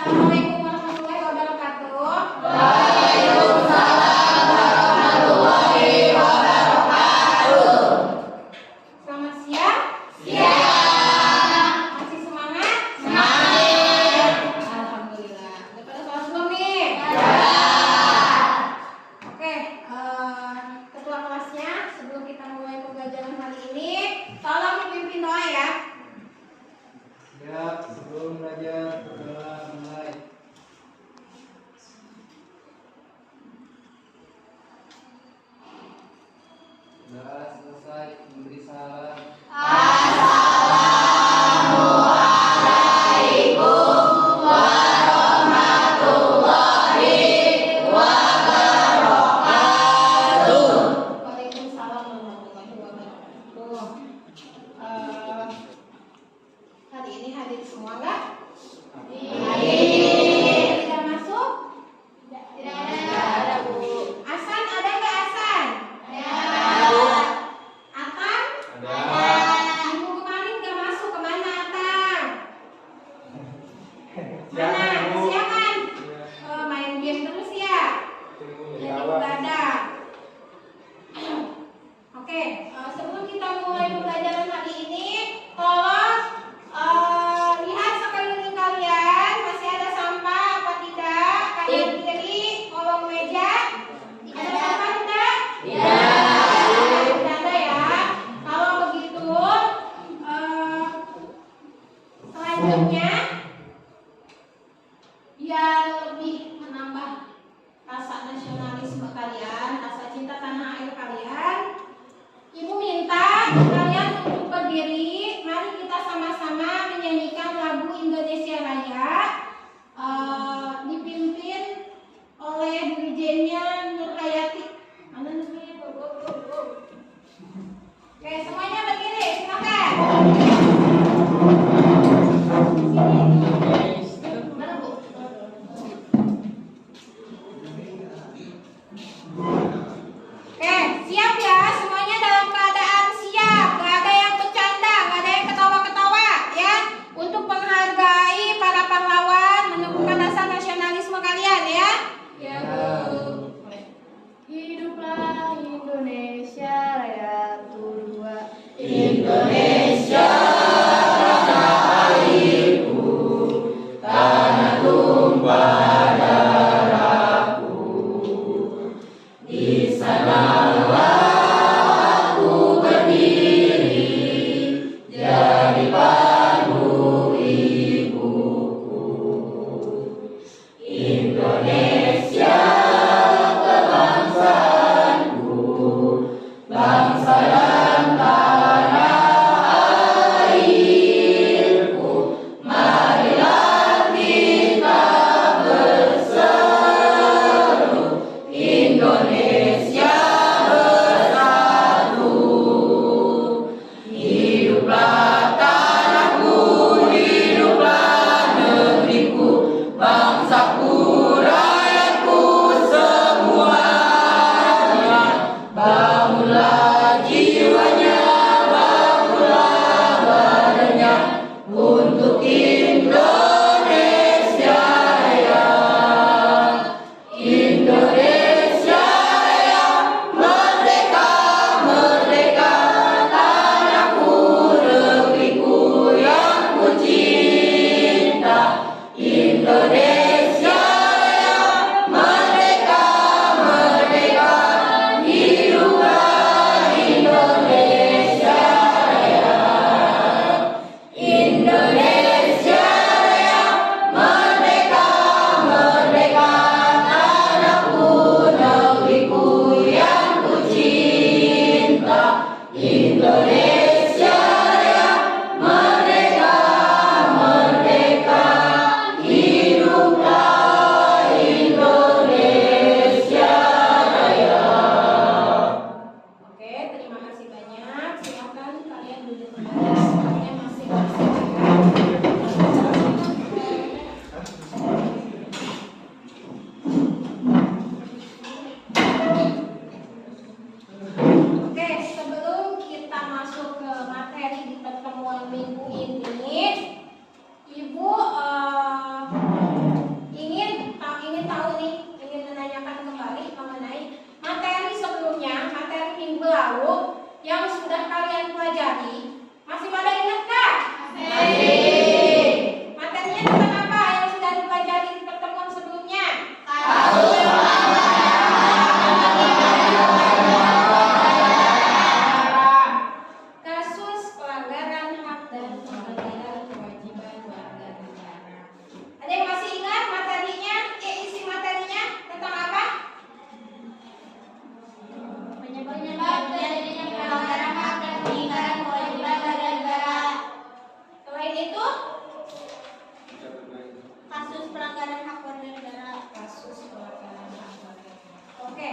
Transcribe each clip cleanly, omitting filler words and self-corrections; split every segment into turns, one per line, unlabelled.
Assalamualaikum warahmatullahi wabarakatuh.
Waalaikumsalam warahmatullahi wabarakatuh.
Selamat siang.
Siang.
Masih semangat?
Semangat.
Alhamdulillah. Udah pada sholat belum nih?
Ya.
Oke, ketua kelasnya sebelum kita mulai pembelajaran hari ini, tolong dipimpin doa ya.
Ya, sebelum belajar berdoa mulai. Sudah selesai memberi salam.
Assalamualaikum warahmatullahi wabarakatuh.
Waalaikumsalam warahmatullahi wabarakatuh. Hari ini hadir semua nggak?
Hadir.
Tidak masuk?
Tidak ada, Bu.
Asan ada nggak Asan?
Ada.
Atan?
Ada.
Minggu kemarin nggak masuk, kemana Atan?
Siapa,
Mana?
Bu?
Kesiangan?
Ya,
Main game terus ya?
tunggu
Jadi
jawab.
begadang. Oke, sebelum kita mulai pembelajaran hari ini, tolong lihat sekeliling kalian masih ada sampah apa tidak? Kanan kiri kolong meja ada sampah tidak? Tidak ada ya. Kalau begitu, selanjutnya biar lebih menambah rasa nasionalisme kalian, rasa cinta tanah air kalian, Ibu minta kalian untuk berdiri. Mari kita sama-sama menyanyikan lagu Indonesia Raya, dipimpin oleh dirijennya Nur Hayati. Mana Nurnya? Go. Oke, semuanya berdiri, silakan. Sini. Mana, Bu? Oke, siap ya, semuanya dalam keadaan siap. Gak ada yang bercanda, gak ada yang ketawa-ketawa ya. Untuk menghargai para pahlawan, menumbuhkan rasa nasionalisme kalian ya. Ya, Bu. Hiduplah Indonesia Raya Tua.
Indonesia tanah airku, tanah tumpah darahku. Di sanalah aku berdiri, jadi pandu ibuku. Indonesia kebangsaanku, bangsa dan tanah airku. Marilah kita berseru, Indonesia bersatu. Hiduplah tanahku, hiduplah negeriku, bangsaku, rakyatku semuanya. Bangunlah jiwanya, bangunlah badannya untuk Indonesia Raya. Indonesia Raya, merdeka, merdeka, tanahku, negeriku yang ku cinta. Indonesia Raya, merdeka, merdeka, hiduplah Indonesia Raya. Indonesia Raya, merdeka, merdeka, tanahku, negeriku yang ku cinta. Indonesia Raya, merdeka, merdeka, hidup kasus pelanggaran hak warga negara.
Kasus pelanggaran hak warga negara. Oke.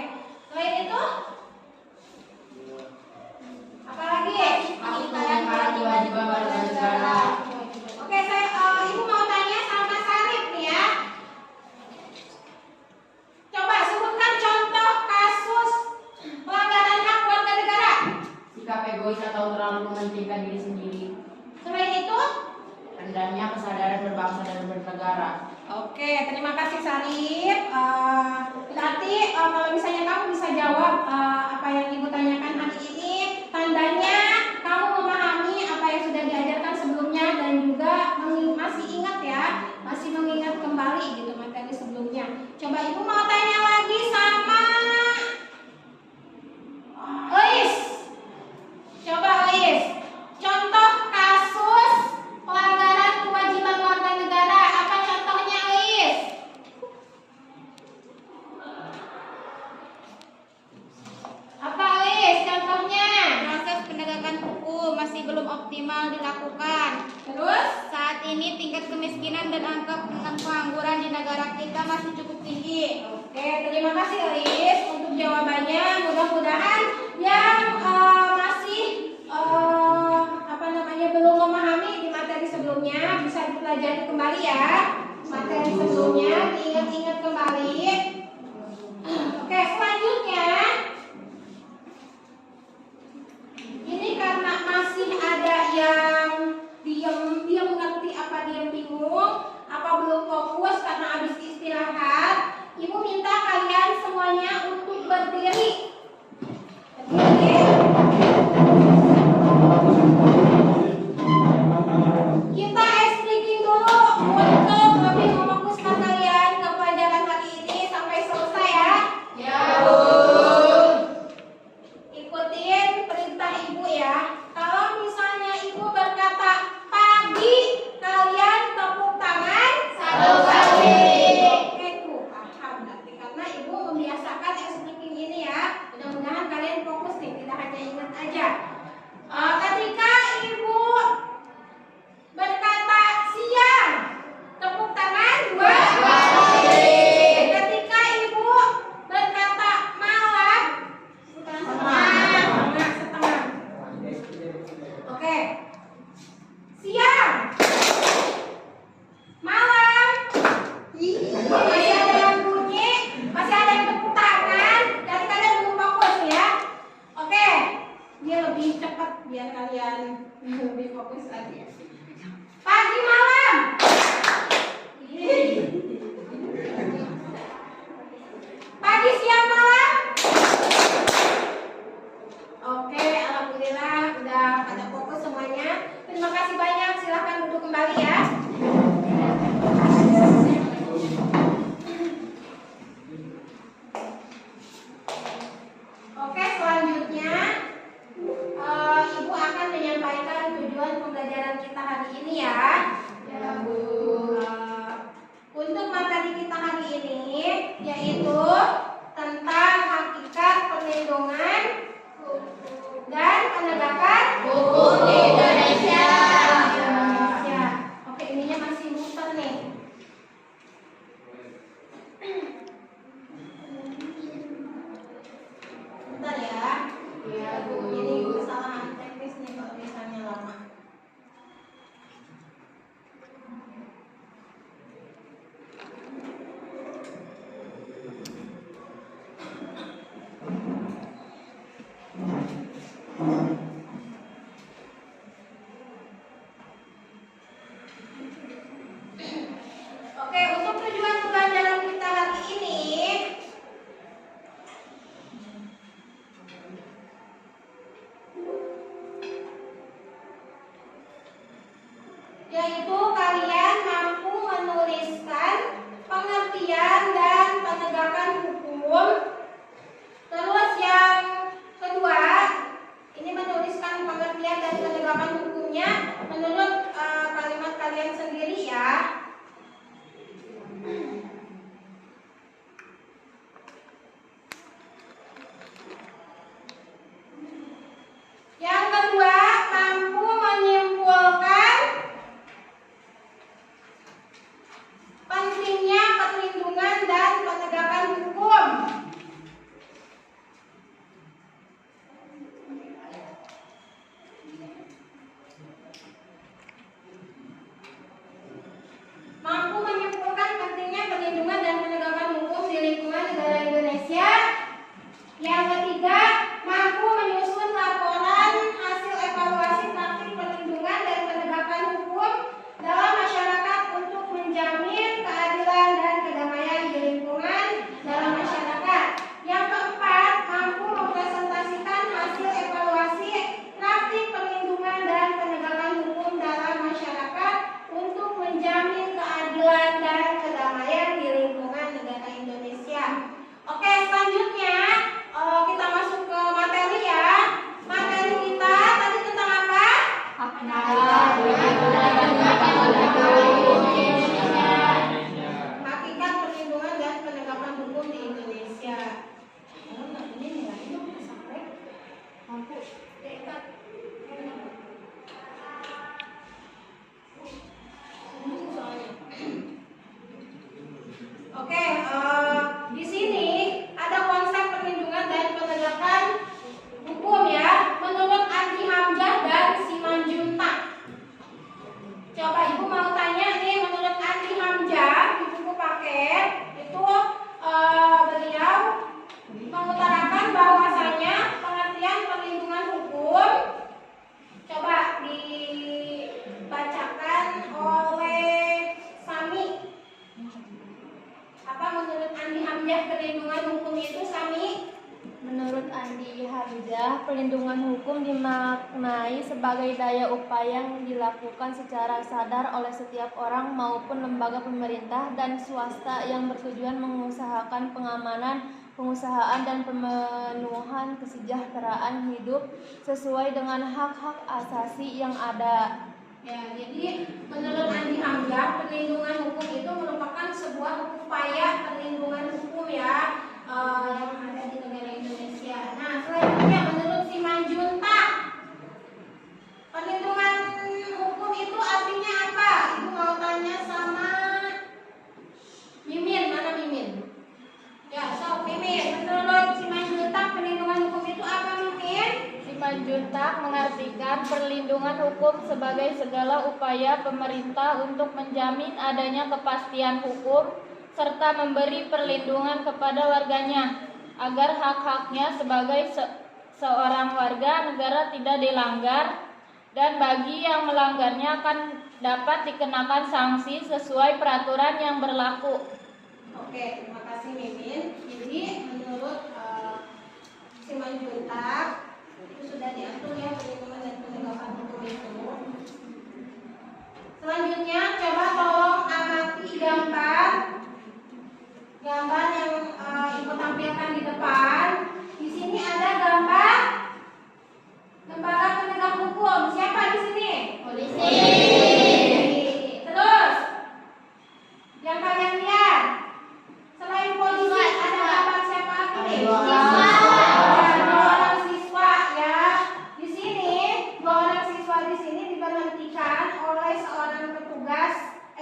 Selain itu, apa lagi?
Peningkatan kewajiban warga negara.
Oke, Ibu mau tanya sama Sarip nih ya. Coba sebutkan contoh kasus pelanggaran hak warga negara.
Sikap egois atau terlalu mementingkan diri sendiri.
Selain itu,
Rendahnya kesadaran berbangsa dan bernegara.
oke, terima kasih Sarip. Berarti kalau misalnya kamu bisa jawab apa yang Ibu tanyakan hari ini, tandanya kamu memahami apa yang sudah diajarkan sebelumnya dan juga masih ingat ya, masih mengingat kembali gitu materi sebelumnya. Coba Ibu mau tanya lagi sama Ois. Coba Ois, contoh kasus pelanggaran kewajiban warga negara, apa contohnya Ois? Apa Ois contohnya?
Proses penegakan hukum masih belum optimal dilakukan.
Terus?
Saat ini tingkat kemiskinan dan angka pengangguran di negara kita masih cukup tinggi.
Oke, terima kasih Ois untuk jawabannya. Mudah-mudahan yang masih belum memahami di materi sebelumnya bisa dipelajari kembali ya. Materi sebelumnya diingat-ingat kembali. Oke, selanjutnya ini karena masih ada yang diam ngerti apa diam bingung, apa belum fokus karena habis istirahat, Ibu minta kalian semuanya untuk berdiri. Kita ice breaking dulu untuk lebih memfokuskan kalian ke pelajaran hari ini sampai selesai ya.
Ya, Bu.
menjamin keadilan dan kedamaian di lingkungan dalam masyarakat. Yang keempat, mampu mempresentasikan hasil evaluasi praktik perlindungan dan penegakan hukum dalam masyarakat untuk menjamin keadilan dan kedamaian di lingkungan negara Indonesia. Oke, selanjutnya kita masuk ke materi ya. Materi kita tadi tentang apa? Hakikat perlindungan dan penegakan hukum di Indonesia. Oke, di sini ada konsep perlindungan dan penegakan hukum ya, menurut Andi Hamzah dan Simanjuntak. Coba ibu mau tanya nih, menurut Andi Hamzah di buku paket itu beliau mengutarakan bahwasanya pengertian perlindungan hukum, coba dibacakan oleh Sami. Apa menurut Andi Hamzah perlindungan hukum itu, Sami?
Menurut Andi Hamzah, perlindungan hukum dimaknai sebagai daya upaya yang dilakukan secara sadar oleh setiap orang maupun lembaga pemerintah dan swasta yang bertujuan mengusahakan pengamanan, pengusahaan dan pemenuhan kesejahteraan hidup sesuai dengan hak-hak asasi yang ada.
Ya, jadi menurut Andi Hamzah, perlindungan hukum itu merupakan sebuah upaya perlindungan hukum ya, yang ada di negara Indonesia. Nah, selanjutnya menurut Simanjuntak, perlindungan hukum itu artinya apa? Ibu mau tanya sama Mimin, mana Mimin? Ya, so Mimin, menurut Simanjuntak perlindungan hukum itu apa, Mimin?
Simanjuntak mengartikan perlindungan hukum sebagai segala upaya pemerintah untuk menjamin adanya kepastian hukum serta memberi perlindungan kepada warganya agar hak-haknya sebagai seorang warga negara tidak dilanggar, dan bagi yang melanggarnya akan dapat dikenakan sanksi sesuai peraturan yang berlaku.
Oke, terima kasih Mimin. Jadi menurut Simanjuntak itu sudah diatur ya perlindungan dan penegakan hukum itu. Selanjutnya coba tolong amati gambar yang ibu tampilkan di depan. Di sini ada gambar lembaga penegak hukum. Siapa di sini? Polisi. Terus yang kalian lihat, selain polisi ada gambar siapa lagi? Siswa. Dua orang siswa ya. Di sini dua orang siswa di sini diberhentikan oleh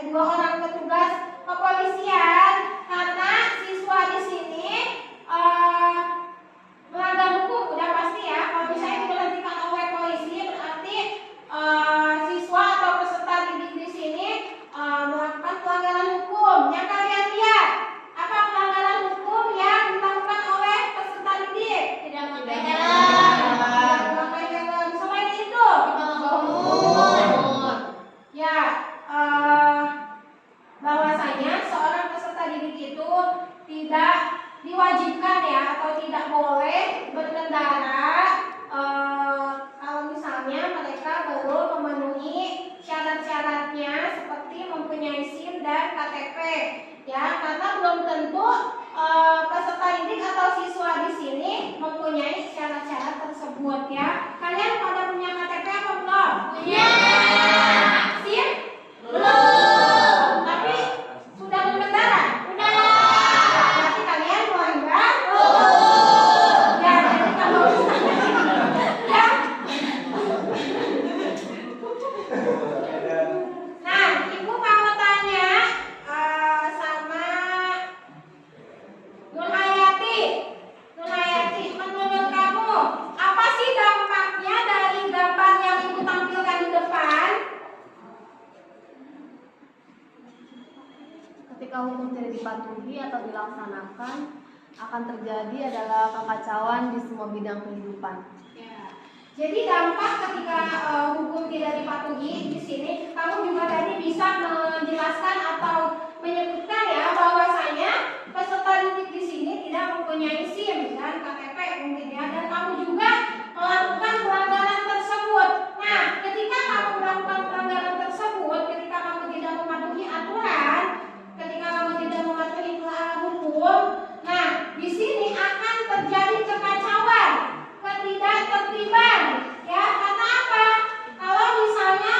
dua orang petugas kepolisian karena siswa di sini melanggar hukum. Udah pasti ya, kalau misalnya diberhentikan oleh polisi berarti siswa atau peserta didik di sini melakukan pelanggaran hukum. Yang kalian lihat, apa pelanggaran hukum yang dilakukan oleh peserta didik? Tidak memakai helm. Selain itu, ya, bahwasanya seorang peserta didik itu tidak diwajibkan ya atau tidak boleh berkendara kalau misalnya mereka belum memenuhi syarat-syaratnya seperti mempunyai SIM dan KTP ya, karena belum tentu peserta didik atau siswa di sini mempunyai syarat-syarat tersebut ya. Kalian pada punya KTP apa belum? Punya. SIM? Belum. Tapi sudah berkendara? Sudah. Berarti kalian melanggar? Ya, jadi kalau ya. Nah, ibu mau tanya sama Nur Hayati, menurut kamu apa sih dampaknya dari gambar yang ibu tampilkan di depan?
Ketika hukum tidak dipatuhi atau dilaksanakan, akan terjadi adalah kekacauan di semua bidang kehidupan.
Ya. Jadi dampak ketika hukum tidak dipatuhi di sini, kamu juga tadi bisa menjelaskan atau menyebutkan ya bahwasanya peserta didik di sini tidak mempunyai SIM dan KTP mungkin ya, dan kamu juga melakukan pelanggaran tersebut. Nah, ketika kamu melakukan pelanggaran tersebut, ketika kamu tidak mematuhi aturan, ketika kamu tidak mematuhi hukum, nah di sini akan terjadi kekacauan, ketidaktertiban, ya. Karena apa? Kalau misalnya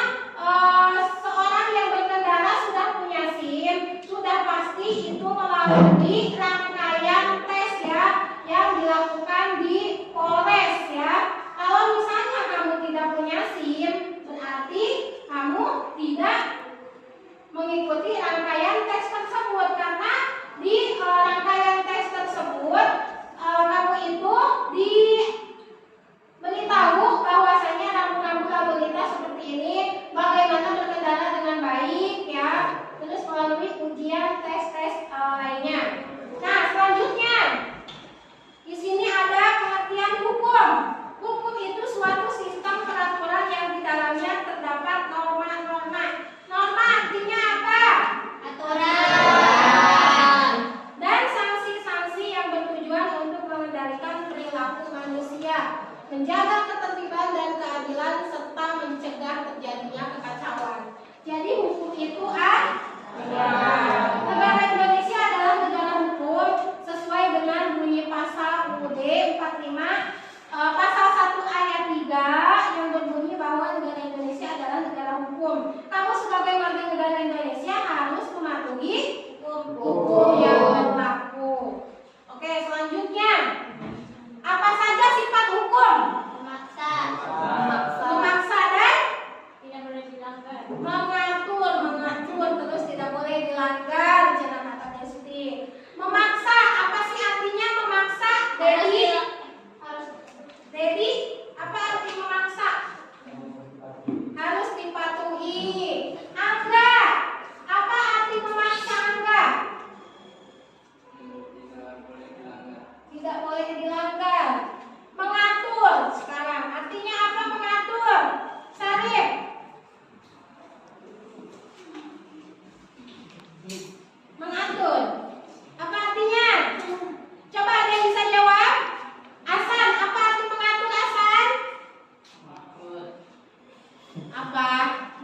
seorang yang berkendara sudah punya SIM, sudah pasti itu melalui rangkaian tes ya yang dilakukan di Polres ya. Kalau misalnya kamu tidak punya SIM, berarti kamu tidak mengikuti rangkaian tes tersebut, karena di rangkaian tes tersebut kamu itu diberitahu bahwasanya rambu-rambu lalu lintas seperti ini, bagaimana berkendara dengan baik ya, terus melalui ujian tes-tes lainnya. Nah, selanjutnya di sini ada pengertian hukum. Hukum itu suatu sistem peraturan yang di dalamnya terdapat norma-norma. Norma artinya apa? Aturan. Dan sanksi-sanksi yang bertujuan untuk mengendalikan perilaku manusia, menjaga ketertiban dan keadilan, serta mencegah terjadinya kekacauan. Jadi hukum itu negara Indonesia adalah negara hukum sesuai dengan bunyi pasal UUD 45 pasal 1 ayat 3 yang berbunyi bahwa negara Indonesia adalah negara hukum. Kamu sebagai warga negara Indonesia harus mematuhi hukum yang berlaku. Oke, selanjutnya apa saja sifat hukum? Memaksa dan
Tidak boleh dilanggar.
mengatur, terus tidak boleh dilanggar. Jangan kata Desti. Memaksa, apa sih artinya memaksa? Dedi, apa arti memaksa? Harus dipatuhi. Angga, apa arti memaksa Angga? Tidak boleh dilanggar. Mengatur, sekarang artinya apa mengatur? Sarip. Mengatur. Apa artinya? Coba ada yang bisa jawab? Asan, apa arti mengatur Asan? Apa?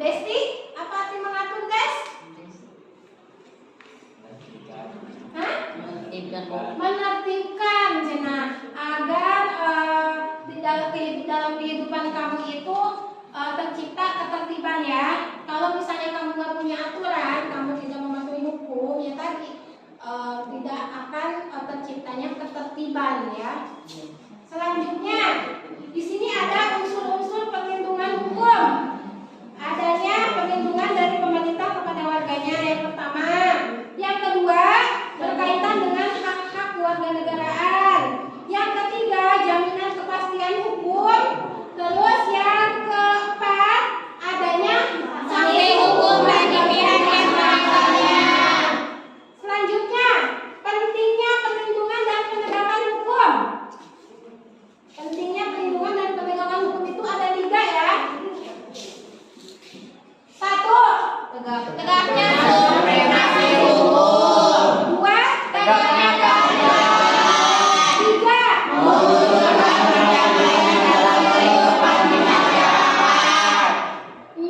Desti, apa arti mengatur Des? Hah? Menertibkan, Jena, agar di dalam kehidupan kamu itu tercipta ketertiban ya. Kalau misalnya kamu nggak punya aturan, kamu tidak mematuhi hukum, ya tadi tidak akan terciptanya ketertiban ya. Selanjutnya, di sini ada unsur-unsur perlindungan hukum. Adanya perlindungan dari pemerintah kepada warganya yang pertama. Yang kedua, berkaitan dengan hak-hak kewarganegaraan. Yang ketiga, jaminan kepastian hukum. Terus yang keempat, adanya sanksi hukum bagi pihak yang melanggarnya. Selanjutnya, pentingnya perlindungan dan penegakan hukum. Pentingnya perlindungan dan penegakan hukum itu ada 3 ya. 1. Tegaknya supremasi hukum. 2. Tegaknya keadilan. 3. mewujudkan perdamaian dalam kehidupan di masyarakat.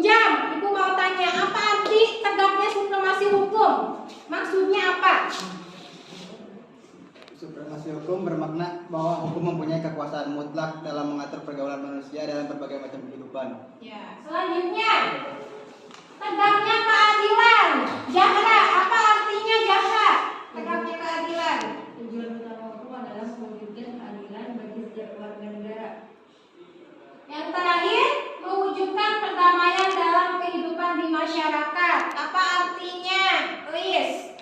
Jam, Ibu mau tanya, apa arti tegaknya supremasi hukum? Maksudnya apa?
Supremasi hukum bermakna bahwa hukum mempunyai kekuasaan mutlak dalam mengatur pergaulan manusia dalam berbagai macam kehidupan.
Ya, selanjutnya tegaknya keadilan. Jahra, apa artinya Jahra? Tegaknya keadilan.
Tujuan utama hukum adalah mewujudkan keadilan bagi setiap warga negara.
Yang terakhir, mewujudkan perdamaian dalam kehidupan di masyarakat. Apa artinya, Liz?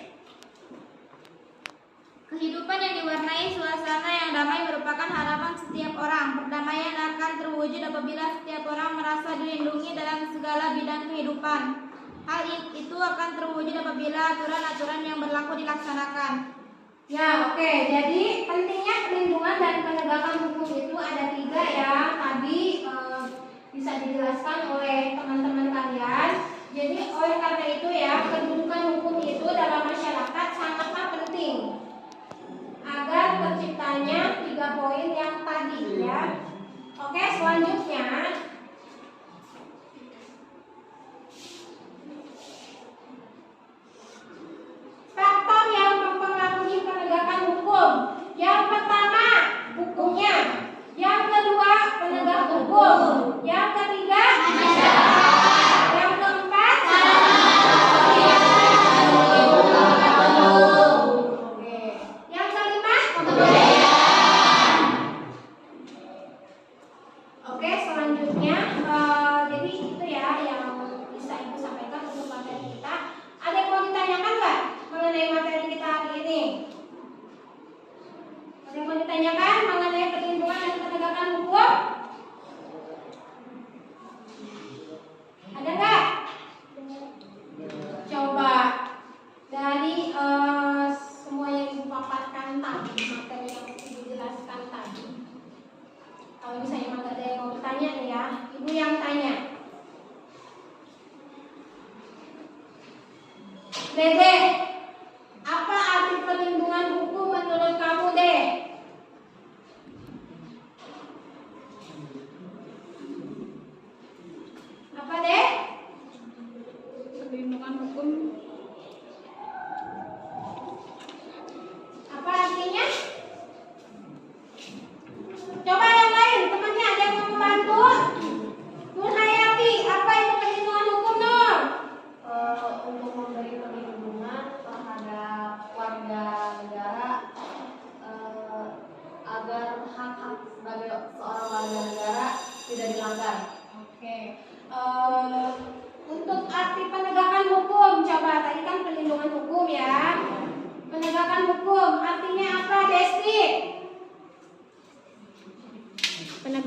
Kehidupan yang diwarnai suasana yang damai merupakan harapan setiap orang. Perdamaian akan terwujud apabila setiap orang merasa dilindungi dalam segala bidang kehidupan. Hal itu akan terwujud apabila aturan-aturan yang berlaku dilaksanakan.
Ya, oke. Jadi pentingnya perlindungan dan penegakan hukum itu ada 3 ya. Tadi bisa dijelaskan oleh teman-teman kalian. Jadi oleh karena itu ya, kedudukan hukum itu dalam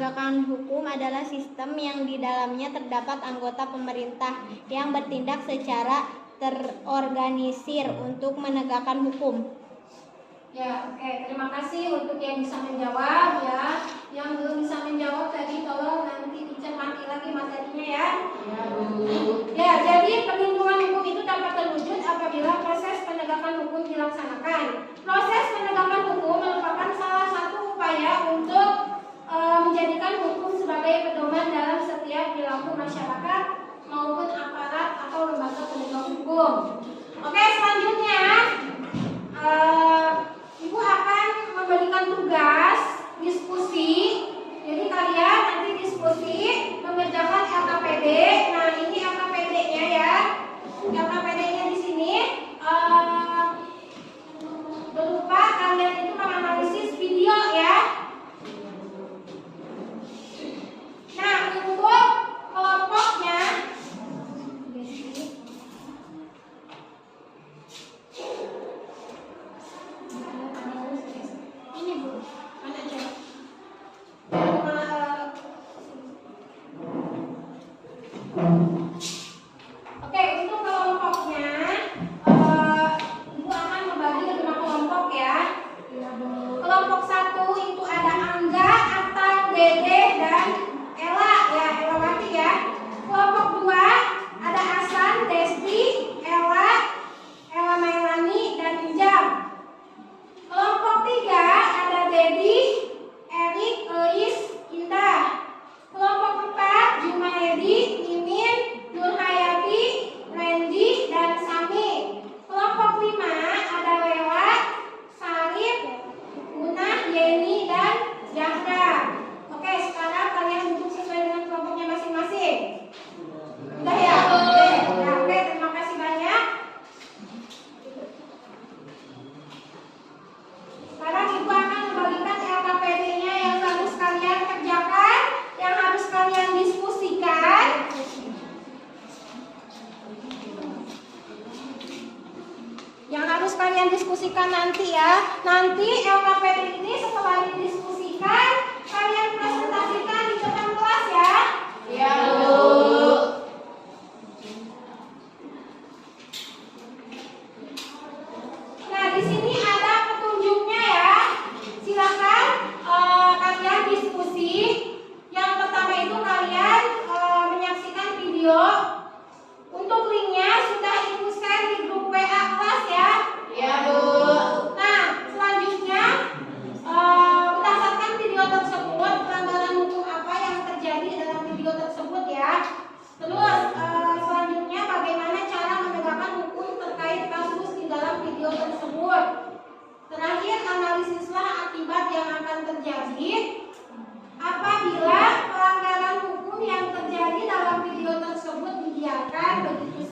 penegakan hukum adalah sistem yang di dalamnya terdapat anggota pemerintah yang bertindak secara terorganisir untuk menegakkan hukum.
Ya, oke. Terima kasih untuk yang bisa menjawab ya. Yang belum bisa menjawab tadi tolong nanti dicermati lagi materinya ya.
Ya, Bu.
Ya, jadi perlindungan hukum itu dapat terwujud apabila proses penegakan hukum dilaksanakan. Proses penegakan hukum merupakan salah satu upaya untuk menjadikan hukum sebagai pedoman dalam setiap perilaku masyarakat maupun aparat atau lembaga penegak hukum. Oke, selanjutnya Ibu akan memberikan tugas diskusi. Jadi kalian nanti diskusi mengerjakan LKPD. Nah, ini LKPD-nya ya. LKPD-nya di sini berupa kalian itu menganalisis video ya. Nah, untuk kelompoknya ini Bu, mana aja? Oke, untuk kelompoknya Ibu akan membagi ke 5 kelompok ya. Kelompok 1 itu ada Angga, Atang, Dede, dan Ella ya, Ellawati ya. Kelompok 2 ada Hasan, Desti, Ella Mailani, dan Ijam. Kelompok 3 ada Dedi, Erik, Eis, Indah. Kelompok 4 Jumaedi, Mimin, Nurhayati, Randy, dan Sami. Kelompok 5 ada Lela, Sarif, Munah, Yeni, dan Zahra. Oke, sekarang kalian duduk sesuai dengan kelompoknya masing-masing. Udah ya? Oke, terima kasih banyak. Sekarang Ibu akan membagikan LKPD-nya yang harus kalian kerjakan, yang harus kalian diskusikan. Yang harus kalian diskusikan nanti ya. Nanti LKPD ini setelah didiskusikan, kalian presentasikan di depan kelas ya.
Iya, Bu.
Nah, di sini ada petunjuknya ya. Silakan kalian diskusi. Yang pertama itu kalian menyaksikan video